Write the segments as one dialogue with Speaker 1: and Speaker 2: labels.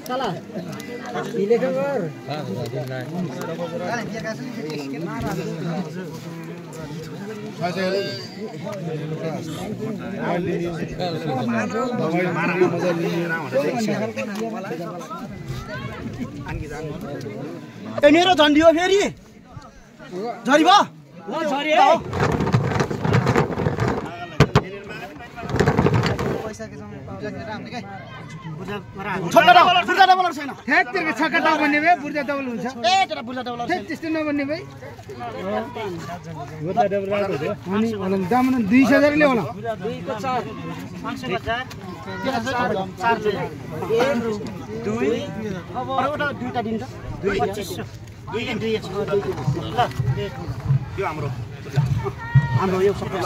Speaker 1: चला हिले खबर
Speaker 2: ए मेरो झन्डी हो फेरि झरी भयो
Speaker 1: झरी
Speaker 2: छोटा डबल छैन
Speaker 3: हेत तेरो छक्का डबल भन्ने भए बुर्जा डबल हुन्छ
Speaker 2: ए तेरा बुर्जा डबल
Speaker 3: हेत त्यस्तो नभन्ने भए बुर्जा डबल राम्रो हो अनि होला दाम 200 ले होला
Speaker 1: 2 को 4 550 4 2
Speaker 2: अब एउटा दुईटा दिन्छ 2500 दुई ल यो हाम्रो यो सबै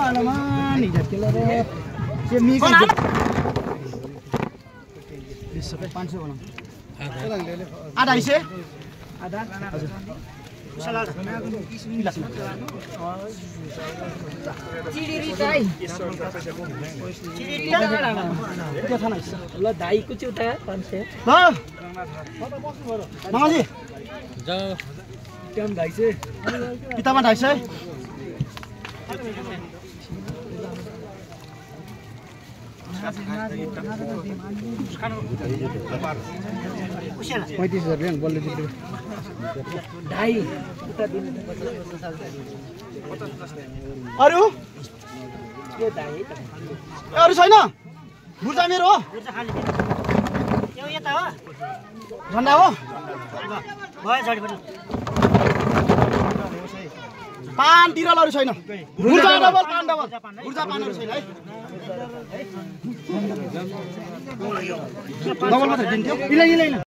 Speaker 3: आलमा नि जतिले रे के मिक्स
Speaker 2: 500 बनाऊ आधा हिस्से आधा हजुर सलाद
Speaker 1: चिडिरी चाहिँ चिडिरी त्यो छ न ल दाइको चाहिँ उता 500
Speaker 2: ल मामाजी
Speaker 1: जाऊ त्यम दाइ चाहिँ
Speaker 2: पितामा 250
Speaker 3: 35,000 ल्याङ बल्ले दिनु
Speaker 1: दाइ उता दिनु
Speaker 2: अरु
Speaker 1: यो दाइ
Speaker 2: अरु छैन बुर्जा मेरो हो
Speaker 1: यो यता हो
Speaker 2: झन्डा हो
Speaker 1: भयो झडीपट्टि
Speaker 2: पान तिरलहरु छैन बुर्जा डबल पान डबल बुर्जा पानहरु छैन है डबल मात्र दिन्थ्यो
Speaker 3: इला इला इला